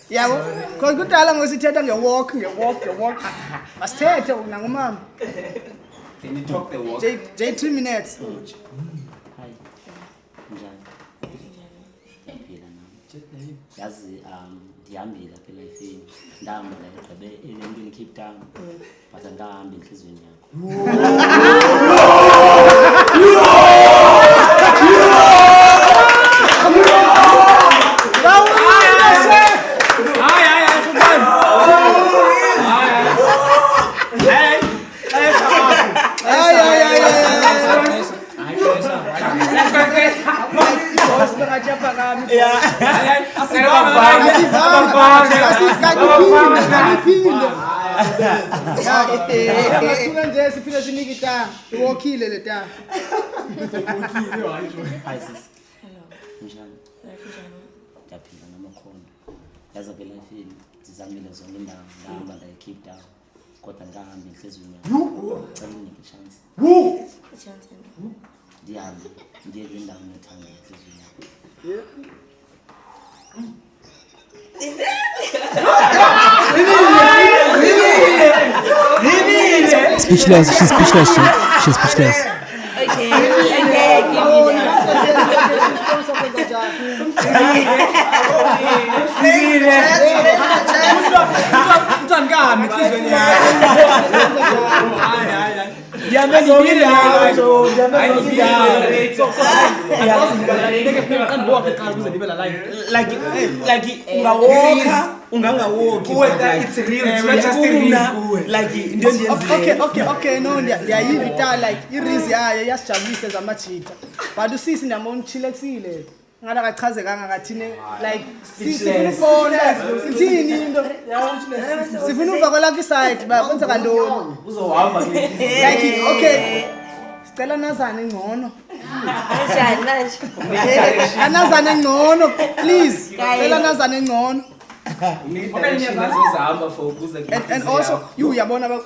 yabo because kudala ngosithetha ngewalk masithethe nangumama. Can you talk the walk? J 3 minutes. Hi. Njani? Yazi ndihambile apha elifini. Ndahamba ndagqibe entweni Cape Town. But andahamba enhlizweni yakho. Siphinde sinike ita iwokile le ta. Hi sis. Hello. Njani? Ndiyaphila namakhono. Yazi apha elifini ndizamile zonke indawo ndahamba ndaye Cape Town. Kodwa ngahamba enhlizweni yakho. Cela unike ichance. Ichance. Ndihambe ndiye kwindawo nethanga enhlizweni yakho. Speechless, she's speechless. She's speechless. Okay, give me Okay, no, ndiyayivita like irizi yayo yasijabulisa zamajita. But usisi ndiyambona uchilexile. Ngala kachazekanga ngathine like sifuna ukubona sithini into. Sifuna uva kwelakhe side ba kwenza kantoni. Uzohamba Like okay. Sicela nazane ngcono. Kanjani manje? Anazane ngcono please. Sicela nazane ngcono. And also you yabona level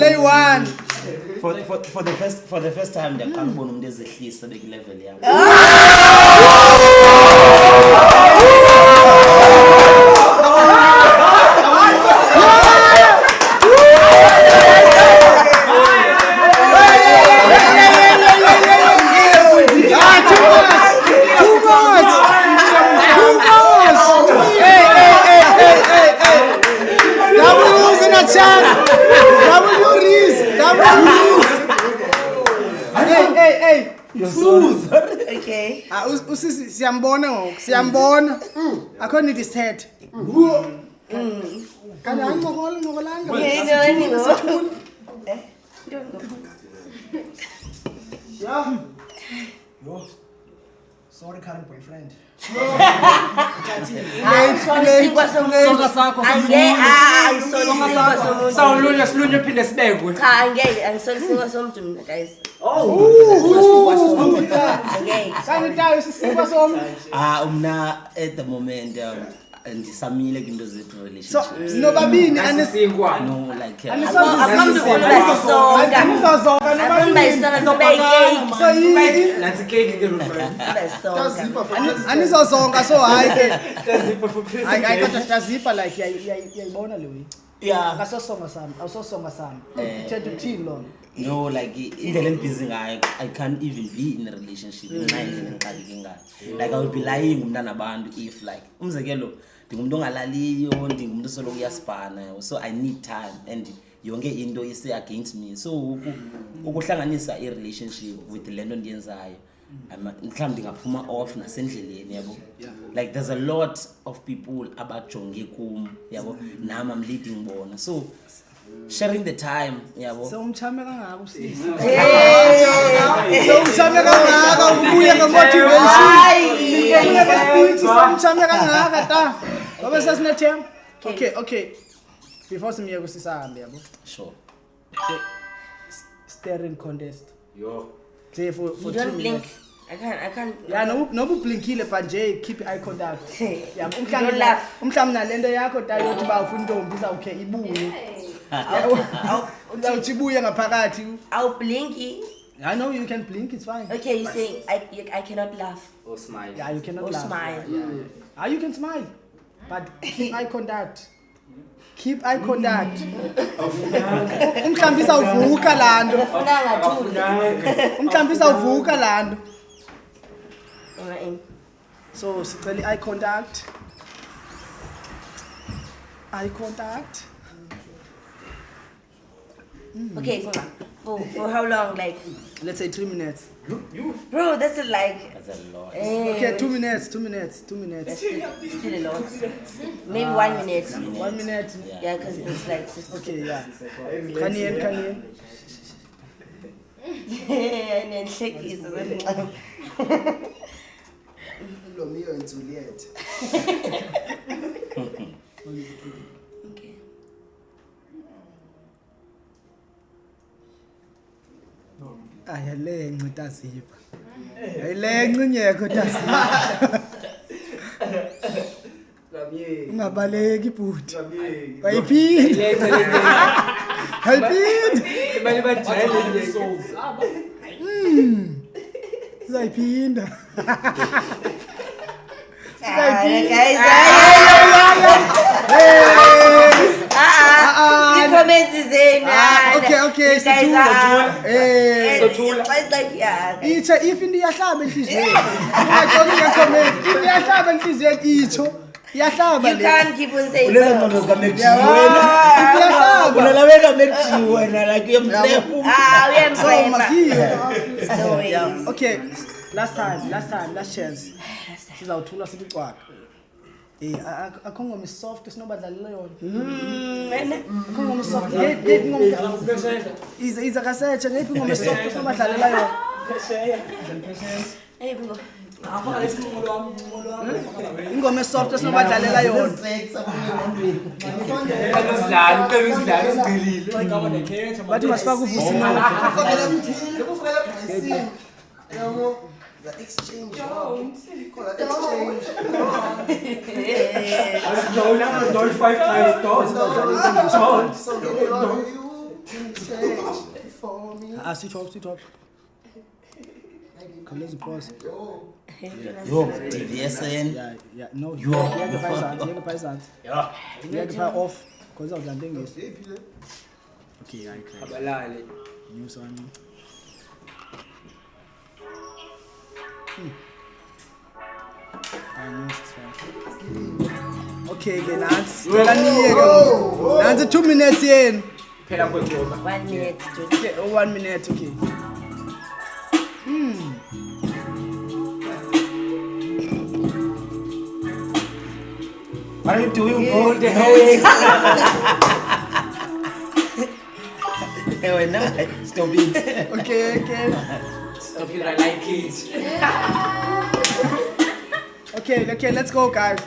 A1 for the first time ndiyaqala ubona umuntu ezehlisa bekulevel yakho. Hey. Okay. Usisi siyambona. Akho need is head. Kana ngokolanga. Yo. Sorry, current boyfriend. Umna at the moment ndisamile kwinto zethu relationship. Nobabini No like anisozonga so hayi ke ayikatazipa like yayibona lewe. Yeah. Akasosonga sami. Uthetha uthini lo? No, like indlela engibhizi ngayo I can't even be in a relationship ngendlela engixakeke ngayo. Like I would be lying umntana abantu if like umzekelo ndingumuntu ongalaliyo ndingumuntu solo kuyasibhana so I need time and yonke into is against me so ukuhlanganisa i relationship with lento ndiyenzayo mhlawumbe ndingaphuma off nasendleleni yabo. Like there's a lot of people abajonge kum yabo nami I'm leading bona so sharing the time yabo. So umchame kangaka usisi. So umchame kangaka ubuye ngemotivation. So umchame kangaka ta. Ngoba sasinathemba. Okay. Before simiye kusisahambe yabo. Sure. Staring contest. Yo. Say for You don't blink. I can't. Yeah, no blinkile but nje keep eye contact. Yeah, Don't laugh. Umhlawumbe nalento yakho ta yokuthi ba ufuna intombi izawukhe ibuye. Uzibuye ngaphakathi. I'll blinky. I know you can blink, it's fine. Okay, you saying I cannot laugh Or smile. Yeah, you cannot or laugh. smile. You can smile, but keep eye contact. Keep eye contact. Umhlambi sawuvuka lando. Umhlambi sawuvuka lando. So sicela eye contact. Eye contact. Okay, for how long? Like, Let's say 3 minutes. bro, that's like. That's a lot. Okay, 2 minutes. That's still a lot. Maybe 1 minute. 1 minute. Yeah, because it's like. Okay, yeah. Can you? And check is Romeo and Juliet. Okay. Ayalenqe uTaziba. Ayilenqe ingekho uTaziba. Ungabaleki ibhuti. Wayiphinde. Hayiphinde. Uzayiphinda. Guys, the comments is in. Okay. You guys are. It's like, yeah. Itsho if into iyahlaba enhliziyweni. Ungaxoki ngecomment. If iyahlaba enhliziyweni itsho. Iyahlaba You le. can't keep on saying. Ulela ngqondo zikaMacG Iyahlaba. wena wena kaMacG wena like uyemhlep We am So sorry. masiyo. No ways. Yeah. Okay. Last chance. Sizawuthula sithi cwaka. Akho ngoma soft esinobadlalela yona. Akho ngoma soft. Ngeke ngoma. Iza kaseche ngeke ngoma soft esinobadlalela yona. Hey, bro. Ingoma soft esinobadlalela yona. Bathi masifaka uvusi The exchange. Call it exchange. So exchange for me. Sit up. Come let's pause. yo DVSN Yeah, no. Yo. Ngeke payizansi. Ngeke pay off because of the English. Okay, I clear. News on me. Okay, ke nansi. Nansi 2 minutes yeni. 1 minute. Okay, 1 minute, okay. what are you doing bro wena stop it Okay. Stop it, I like it. Okay, let's go, guys.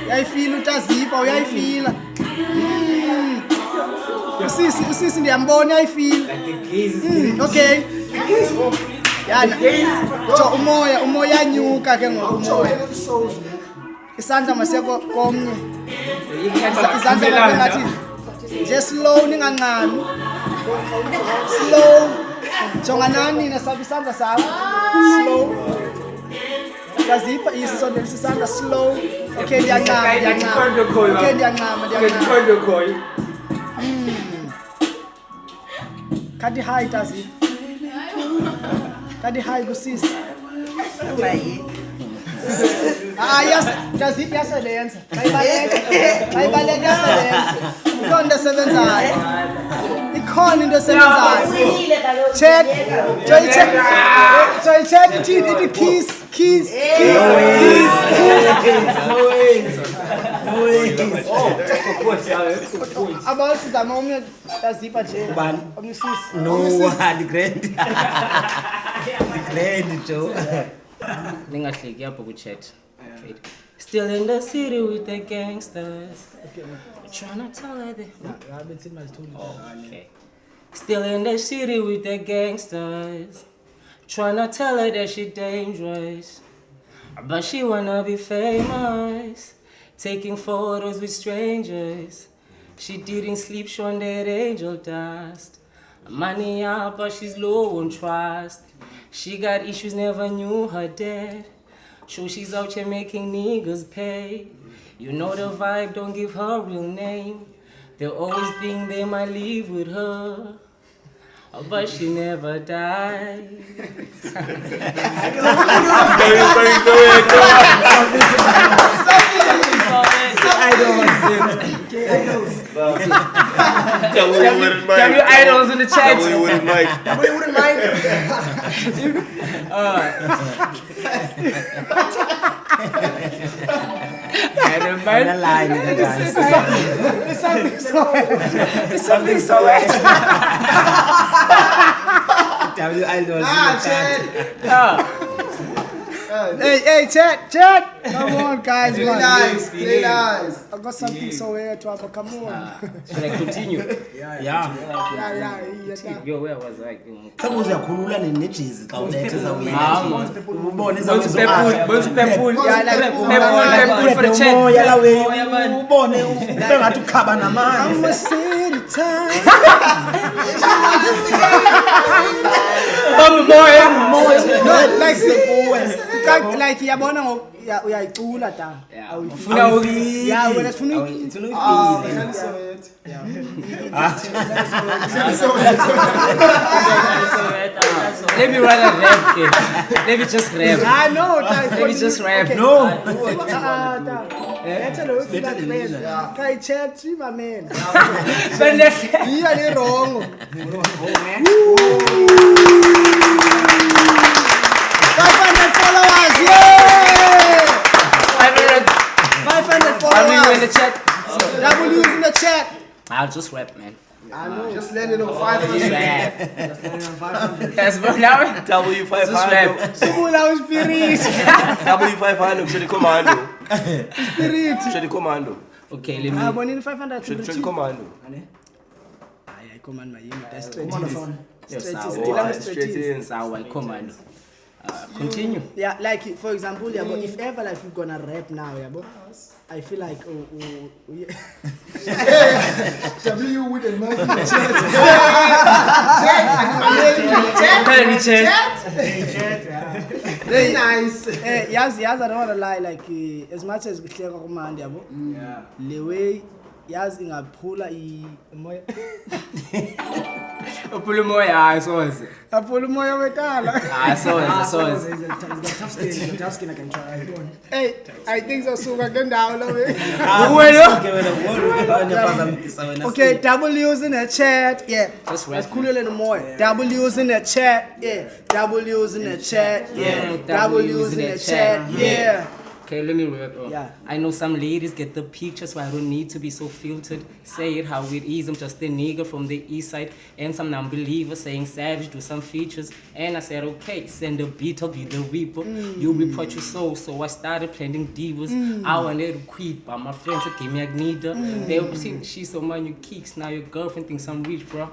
Uyayifila uTaziba, uyayifila. Usisi ndiyambona uyayifila. Like the gaze is Okay. Yana. So umoya anyuka ke ngoku umoya. Isandla maseko komnye. Isandla ngathi nje slow ningancami. Slow. Jonga nani nasabi isandla sakho. Slow. Taziba isondela isandla slow. Okay, ndiyancama. Okay, ndiyancama. Kadi high Taziba. Kadi high kusisi. Yes, Taziba yasebenza. Bayibaleka yasebenza. Ikhona into esebenzayo. Ikhona into esebenzayo. Check. Joy check it keys. About sizama omnye Taziba nje. Ubani? Omnye sisi. no the grand Joe Ningahleki apho ku chat. Okay. Still in the city with the gangsters. Tryna tell her the Okay. Still in the city with the gangsters. Tryna tell her that she dangerous. But she wanna be famous, taking photos with strangers. She didn't sleep, showing that angel dust. Money up, but she's low on trust. She got issues, never knew her dad. So she's out here making niggas pay. You know the vibe, don't give her real name. They always think they might leave with her, but she never died. Idols in the chat. We wouldn't mind. Something so Hey, chat. Come on, guys. Really nice. Really nice. I got something so weird to have. Come on. Should I continue? Yeah. Yo, where was I? Some uyakhulula nejezi xa ulethe zawubone for the chat. ubone ube ngathi ukhaba namanzi. I'm a city time. Like yabona uyayicula da. Ufuna uyi. Yeah, wena sifuna Let me rather rap. Let me just rap. I know. Let me just rap. No. Better lo ufika kuphela. Kai chat my man. Bendehle. Iya le wrong. 500 followers. Yeah! 500 followers. Are you in the chat? W's in the chat. I'll just rap, man. I know. Just landed on Just 500. rap. That's what now. W500. Just rap. Sumula uspirit. W500 Shady Commando. Spirit. Shady Commando. Okay, let Ah, me. bonini 500. Shady Commando. Ay, command my that's straight. Straight in. So I command. Continue. Yeah, like for example, yeah, but if ever like we're gonna rap now, yeah, but I feel like yeah. W with a mic. Very nice. Yes, I don't wanna lie, like as much as we clear command, yeah, but the way yes ingaphula moya Uphula umoya hayi soze. aphula umoya wetala. Hayi soze. Tough skin I can try. Hey, I think so suka kendawo lo we. Okay, W's in the chat. Yeah. Just rap. Khulele nomoya. W's in the chat. Yeah. W's in the chat. Yeah. W's in the chat. Yeah. Okay, let me rap. Yeah. I know some ladies get the picture, so I don't need to be so filtered. Say it how it is, I'm just a nigga from the east side. And some non-believers saying savage, do some features. And I said, okay, send a beat, I'll be the reaper. You reap what you sow, so I started planting divas. I wanted to quit, but my friends gave me a gnida. They were saying, she's so man, you kicks, now your girlfriend thinks I'm rich, bro.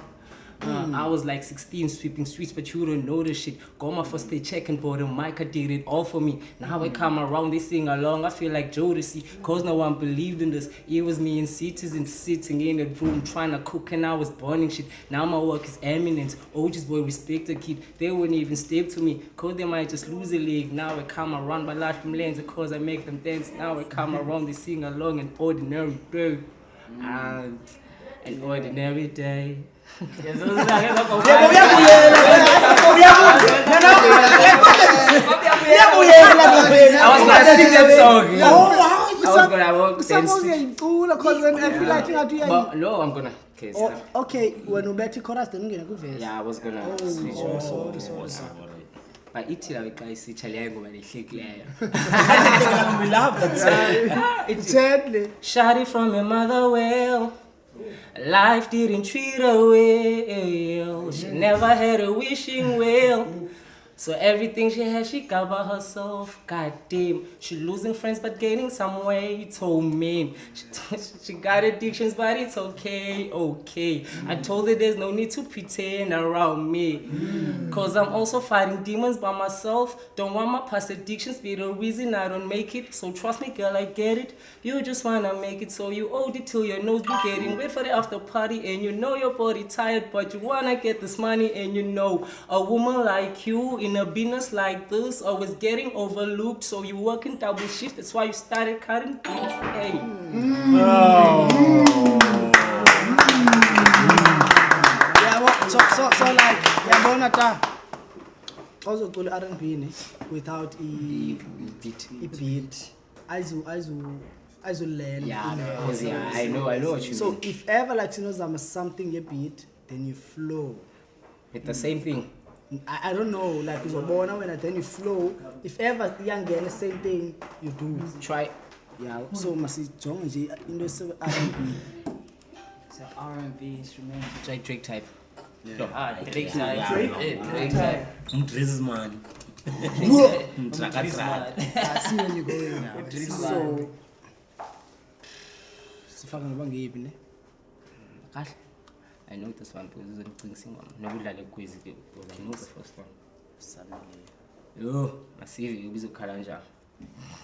I was like 16 sweeping streets, but you don't know this shit. Got my first paycheck and bought a mic, I did it all for me. Now I come around, they sing along, I feel like Jodeci. Cause no one believed in this. It was me and citizens sitting in a room trying to cook and I was burning shit. Now my work is eminent. OG's boy respect a kid. They wouldn't even step to me, cause they might just lose a leg. Now I come around, my life from lands, cause I make them dance. Now I come around, they sing along an ordinary day. An ordinary day. I was gonna sing that song. I was gonna but no, I'm gonna. Okay, stop. Okay, when you bet chorus, then you're gonna go first. Yeah, I was gonna switch. Sorry. But it like I see Chaliango when he shake leyo. We love that. It's deadly. Shawty from your mother well. Life didn't treat her well. She never had a wishing well. So everything she has, she got by herself. God damn, she losing friends but gaining some weight. Oh man, she got addictions but it's okay, okay. I told her there's no need to pretend around me. Cause I'm also fighting demons by myself. Don't want my past addictions be the reason I don't make it. So trust me girl, I get it. You just wanna make it, so you owed it till your nose be getting wet for the after party. And you know your body tired, but you wanna get this money. And you know a woman like you in a business like this always getting overlooked, so you working double shift. That's why you started cutting deals. Hey. Yeah, so like, yeah, Bonata. Also call R&B without a beat. As learn. Yeah, because I know what you mean. So if ever like something a beat, then you flow. It's the same thing. I don't know, like uzobona when then you flow. If ever young girl the same thing you do. Try. Yeah. So masijonge nje into se R&B. It's an R&B instrument. Try Drake type. Drake type. Drake type. Drizman. I see when you go in now. So sifaka ngoba ngiyiphi ne? Kahle. I know this one because it's a thing single. Nobudlala quiz ke because I know the first one. Samile. Yo, masivi ubizokhala njani?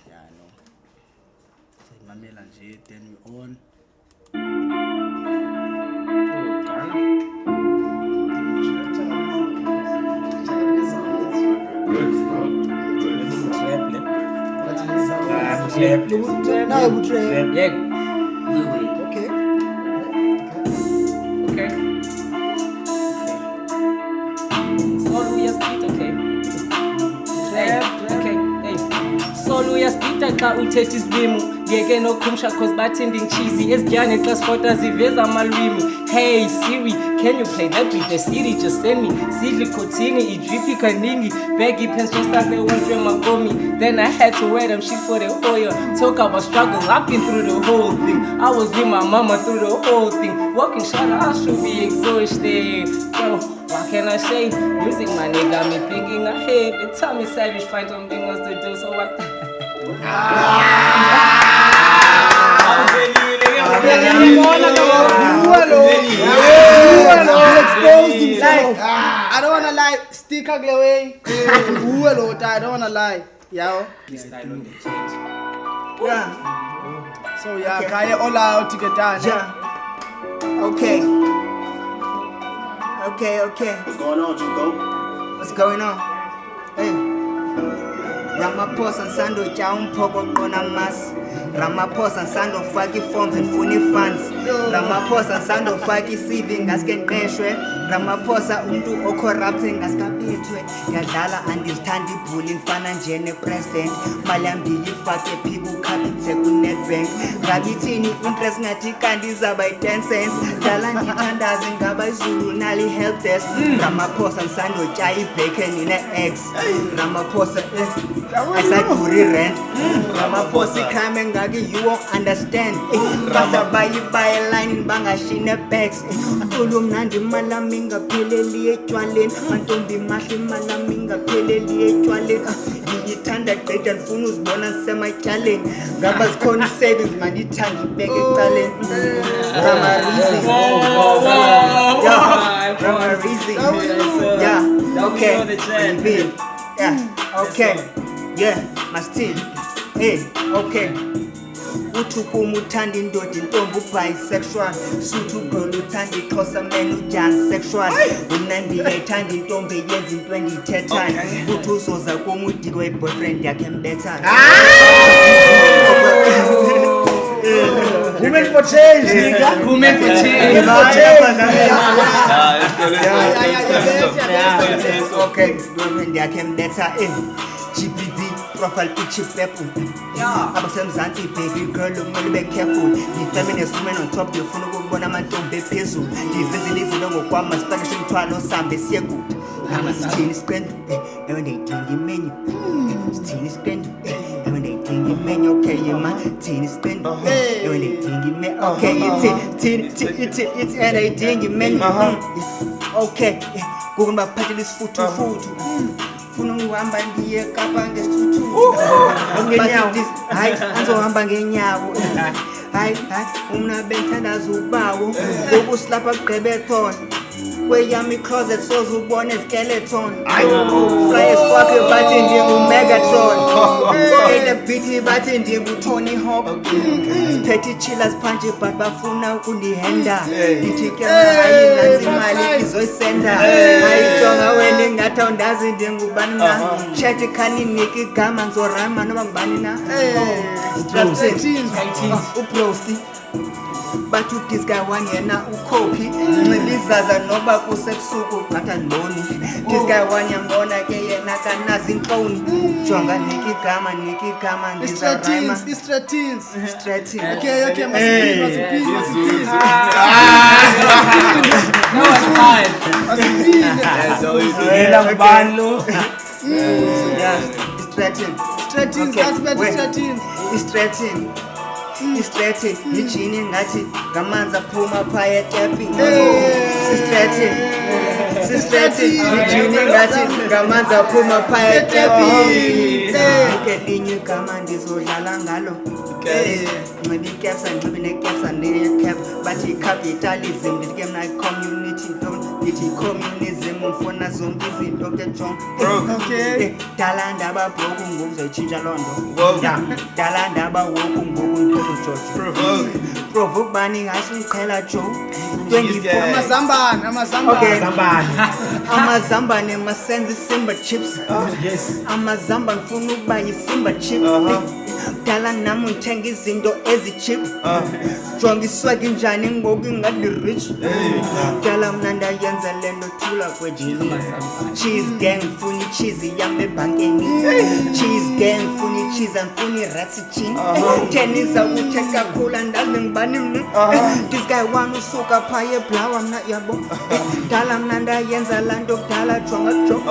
Yeah, I know. Sayimamela nje then we on. Okay. Solo we split, okay. Okay, hey. Solo we split xa uthetha isibimo. Ngeke nokhumsha cause bathinding cheesy. Esigyane class photo ziveza amalwimi. Hey Siri, can you play that beat? The city just send me. Sidli Kotini, idrippy kaningi. Baggy pants just like they want to magomi. Then I had to wear them shit for the whole year. Talk about struggle, I've been through the whole thing. I was with my mama through the whole thing. Walking shot, I should be exhausted. Yo, what can I say? Music, my nigga, got me thinking ahead. They tell me savage find something else to do, so what? I don't wanna lie, stick ugly way. I don't wanna lie. Yeah. Yeah. So yeah, kaya all out to get done. Yeah. Okay. What's going on, Jugo? What's going on? Hey. Ramaphosa Nsando Chaumpoko Kona Mas. Ramaphosa Nsando Faki forms and funny funds. Ramaphosa Nsando Faki saving as can neshwe. Ramaphosa untu corrupting as kapitwe. Yadala and is tandy bullying fana njene president. Malambi yifake people kapite ku netbank. Rabitini interest ngati kandiza by 10 cents. Dala ngitandazi ngaba izulu nali help desk. Ramaphosa Nsando chai bacon in an eggs. Ramaphosa I said to rent. Ramaphosa crime ngaki you won't understand. Basta buy a line in bangashine bags. Atulu mnandi malaminga pheleli etshwaleni. Mantombi mahle malaminga pheleli etshwaleni. Ngiyithanda great and funa uzibona sematyaleni. Ngaba zikhona savings mandithanda ibeke ecaleni. Ramarizi. Ramarizi. Yeah. Okay. Yeah. Okay. Yeah, my still. Hey, okay. Utukumu uthanda indoda intombi bisexual. Suthi ugqola uthanda ixhosa man ujansexual. Umnandi uyayithanda intombi eyenza into endiyithethayo. Uthi uzoza kum udiko boyfriend yakhe mbethayo. Women for change, nigga. Women for change. Okay, boyfriend yakhe mbetha GPV profile picture people. Abasemzansi baby girl umele be careful. The feminist women on top yofuna ukubona amantombi ephezulu. Ndizenzile izinto ngokwama Spanish umthwalo sambe siye good. Sithini siqendu when they think imenu. Sithini siqendu when they think imenu. Okay man, sithini siqendu when they think imenu. Okay it's and they think imenu. Okay, kuba baphathela isifuthi. Funa ngifuna uhamba ndiye Kapa ngesithuthuthi hayi angizohamba ngenyawo hayi umna benthandaza ubawo zokusilapha kugqebethona kweyami closet sozubona skeleton fly as fuck bathi ngingu-Megatron skate beat bathi ngingu-Tony Hawk siphethe chillers phanje but bafuna ukundihenda ithi ke hayi nansi imali izoyisenda hayijonga wena engathi awundazi ndingubani na chat khaniniki igama ngizorama noma ngubani na uprosti bathi this guy one yena ukhophi ncilizaza noba kusebusuku phatha ndoni this guy one yambona ke yena kanazi inhloni jonga niki igama ngizarima Stratins. strategy Okay, must Yena ngubani lo? yeah strategy Stratins, that's better stratins. Istretching ijini ngathi ngamanzi aphuma phaya etapini sistretching ijini ngathi ngamanzi aphuma phaya etapini ke linye igama ndizodlala ngalo maybe caps and cap bathi capitalism ndike mna community don't ithi communism ufuna zonke izinto ke John Okay. dala ndaba bhoku ngokuzoyitshintsha londo dala ndaba woku ngoku provoke bani ngasiqhela Joe 24 amazambane masenzi Simba chips amazamba ngifuna ukuba yisimba chip dala nami ngithenga izinto ezichip jonga iswag njani ngoku ngadi rich dala mna ndayenza lento thula kwejizi cheese gang ngifuna cheese yami ebhankeni cheese gang ngifuna cheese ngifuna rats chin tenisa uthe kakhulu andazi ngibani mna this guy one usuka phaya eblawa mna yabo dala mna ndayenza lanto kudala jonga jo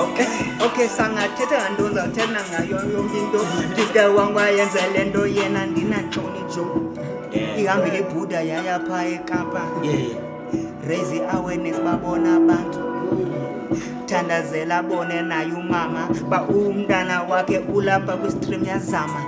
okay sangathetha nganto ngizawuthetha ngayo yonke into this guy one wayenza lento yena ndinantoni jo ihambe ngeBuddha yaya phaya eKapa raise awareness babona abantu thandazela bone naye umama ba umntana wakhe ulapha kwi-stream yazama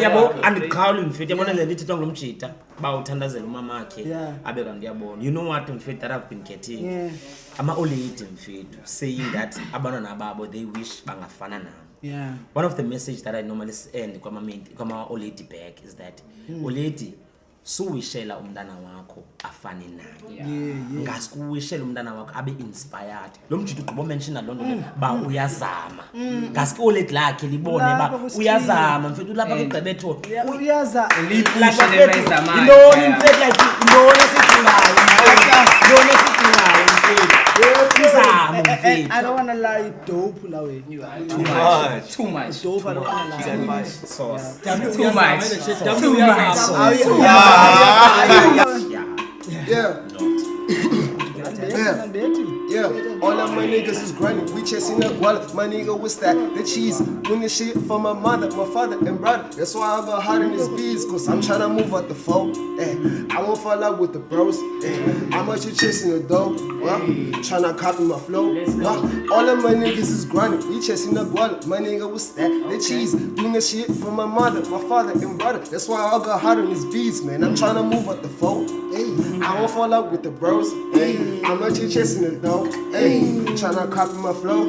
yabo andiqhawuli mfethu yabona le nto ithethwa ngomjita ba uthandazela umama wakhe abe kanti uyabona you know what mfethu that I've been getting ama-old lady mfethu saying that abantwana babo they wish bangafana nabo. One of the message that I normally end kwama-old lady back is that old lady suwishela umntana wakho afane naye ngasikuwishela umntana wakho abe inspired lo mjito ugqiba mention loo nto ba uyazama ngaske olet lakhe libone ba uyazama mfethu lapha kugqibetho uyaza liphushe lezamani intoni mfethu like intoni esithingayo mfethu I don't want to lie, dope la way. Too much. Dope, I don't want to lie. sauce. Too much. Yeah, all of my niggas is grinding. We chasing that guala. My nigga, what's that? The cheese. Doing this shit for my mother, my father, and brother. That's why I got hot in this beats, cause I'm trying to move out the foe. I won't fall out with the bros. How much you chasing the dough? Trying to copy my flow. All of my niggas is grinding. We chasing the guala. My nigga, what's that? The cheese. Doing this shit for my mother, my father, and brother. That's why I got hot in this beats, man. I'm trying to move out the foe. I won't fall out with the bros. How much you chasing the dough? Tryna copy my flow.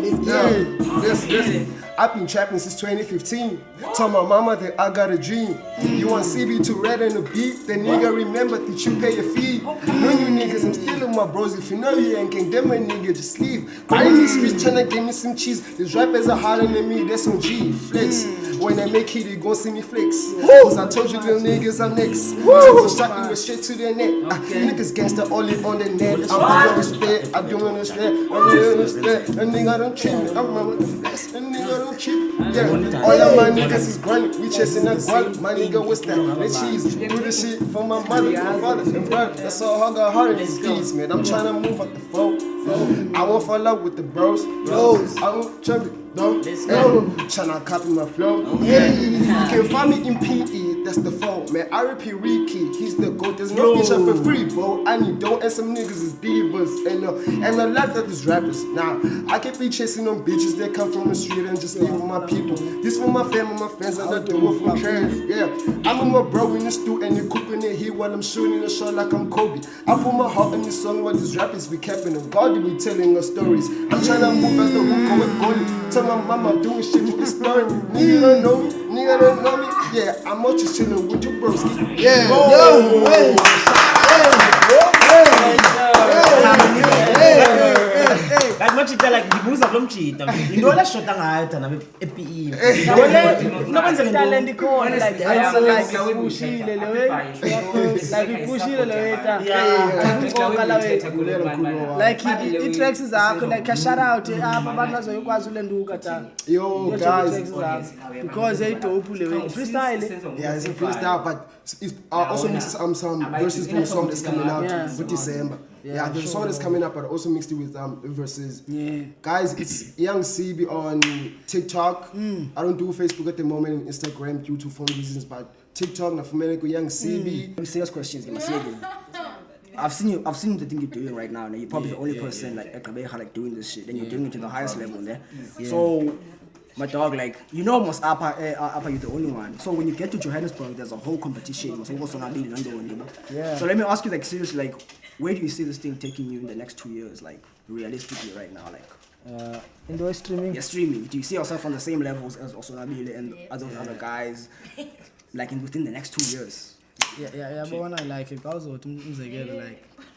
Listen. I've been trapping since 2015. Told my mama that I got a dream. You want CB to red on the beat? Then nigga remember that you pay your fee. No you niggas, I'm still with my bros. If you know you ain't gang, them a nigga just leave. I in these streets tryna give me some cheese. These rappers are harder than me, that's on G flex. When I make it, you gon' see me flex. Cause I told you little niggas I'm next. So shot you straight to the neck. Niggas gangsta only on the net. I'm doing respect, I do understand. I'm doing respect. A nigga don't treat me, I'm running the flex. A nigga don't cheat. Yeah, all of my niggas is grinding. We chasing that guap. My nigga, what's that? The cheese. Do the shit for my mother, my father, and brother. That's all I got hard in these beats, man. I'm trying to move up the flow. I won't fall out with the bros. I won't jump it. No, tryna copy my flow. You can find me in PE, that's the phone. Man, R.I.P. Ricky, he's the GOAT. There's no feature for free, bro. I need dough and some niggas is divas. And a lot of these rappers. Now, I can't be chasing them bitches that come from the street and just leave with my people. This for my family, my friends, and I do it for friends. Yeah, I'm with my bro in the stew and they cooking it here while I'm shooting a shot like I'm Kobe. I put my heart in this song while these rappers be capping them. God, they be telling us stories. I'm tryna move as the hook go with goalie. Tell my mama doing shit for this story. Nigga don't know me, nigga don't know me. Yeah, I'm out just chilling with you, broski. Yeah, like machita like ndibuza lo mchita into la shota ngayo thana ePE talent ikhona like ipushile le way like ipushile le way ta konka la way like i-tracks zakho like a shout out apha abantu bazoyikwazi ulenduka ta yo guys because they dope le way freestyle yeah it's a freestyle but it's also mixes some verses from a song that's coming out with December. Yeah, there's a song that's coming up, but I also mixed it with verses. Yeah, guys, it's Young CB on TikTok. I don't do Facebook at the moment, Instagram due to phone reasons, but TikTok, na for Young CB. Serious questions, I've seen the thing you're doing right now, and you're probably the only person like like doing this shit, and you're doing it to the highest level there. So. My dog, like, you know, almost Upper, you're the only one. So when you get to Johannesburg, there's a whole competition. So let me ask you, like, seriously, like, where do you see this thing taking you in the next 2 years, like, realistically right now, like? Indoor streaming? Yeah, streaming. Do you see yourself on the same levels as Osonabile and other guys, like, within the next 2 years? Yeah, but when I like it, I was like, in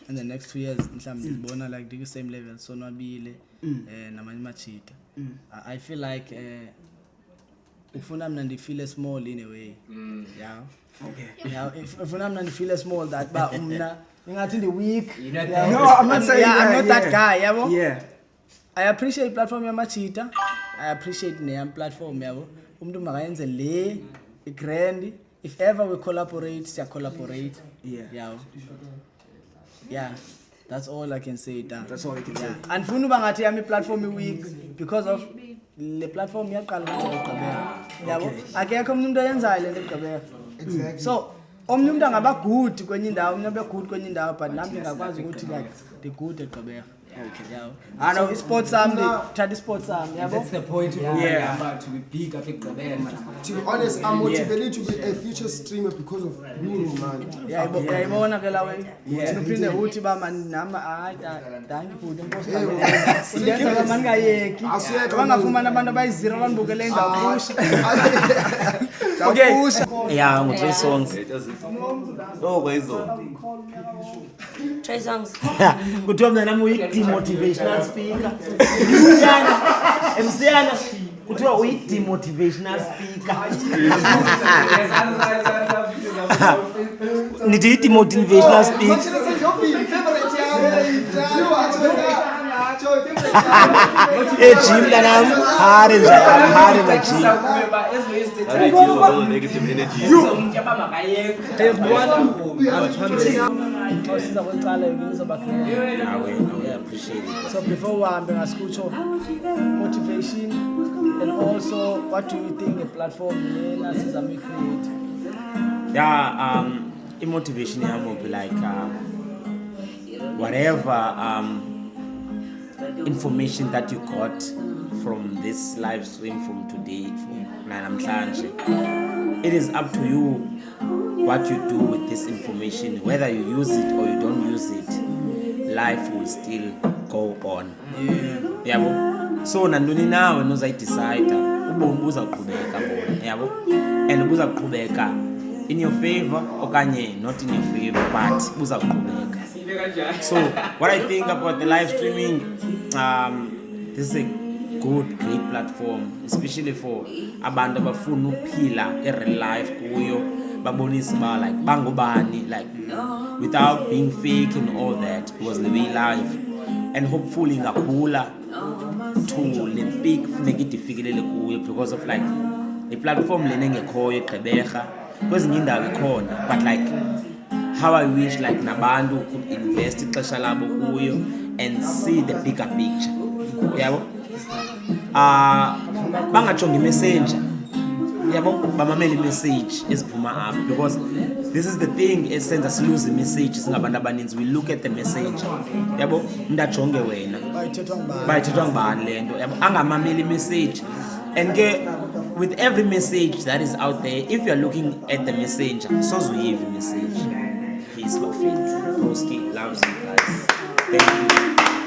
the next 2 years, I'm like the same level, Sonabile, and Machita. I feel like if I'm feel small in a way, yeah. Okay. Yeah, if I'm feel small that, but until the week. No, I'm not saying I'm not that guy. Yeah. I appreciate platform ya Machita. I appreciate name platform yabo. Umuntu makayenze le grand. If ever we collaborate, collaborate. Yeah. Yeah. That's all I can say. That's all I can say. And funu bangathi yami platform week because of the platform yaqala ngokugqibela. Yabo. Akekho umuntu oyenzayo le ngokugqibela. Exactly. So omnye umuntu angaba good kwenye indawo, omnye abe good kwenye indawo, but nami ngakwazi ukuthi like the good egqibela. Okay. Yeah. I know sports try sports That's the point of about to be big at egqibela. To be honest, I'm motivated to be a future streamer because of you, man. Yeah, ibona ke lawe. Uphinde uthi ba man nama thank you Nkosi. Uyenza ba man ngayeki. Bangafumana abantu abayiziro banibukele indawo push. Okay. Yeah, ngothree songs. Oh, kwezo. Try songs. Kuthiwa mina nami uyi-demotivational speaker. Msiyana kuthiwa uyi-demotivational speaker. Nithi i-demotivational speaker. Gym lanam hard gym. Negative energy. I appreciate it. So before we are motivation and also what do you think the platform is a create? Yeah, motivation will be like whatever information that you got from this live stream from today, from Namhlanje. It is up to you what you do with this information, whether you use it or you don't use it. Life will still go on. Yeah. So nanduni nawe nozayidecide ubomi buzaqhubeka bona, yabo? And buzaqhubeka in your favor okanye not in your favor, but buzaqhubeka. So what I think about the live streaming, this is a good, great platform, especially for abantu abafuna ukuphila real life kuyo, babonisa ba like bangobani, like without being fake and all that, because the way life, and hopefully ngakhula to le big funeka ifikelele kuyo because of like the platform lena engekhoyo eGqeberha kwezinye indawo ikhona, but like how I wish like nabantu could invest ixesha labo kuyo and see the bigger picture. Yabo? Bangajongi messenger. Yabo? Bamamele message eziphuma up, because this is the thing esenza lose the message singabantu abaninzi. We look at the message. Yabo? Ndajonge wena. Bayithethwa ngubani lento. Yabo? Angamameli message. And with every message that is out there, if you are looking at the messenger, so you have a message. Peace, my friend. Broski loves you guys. Thank you.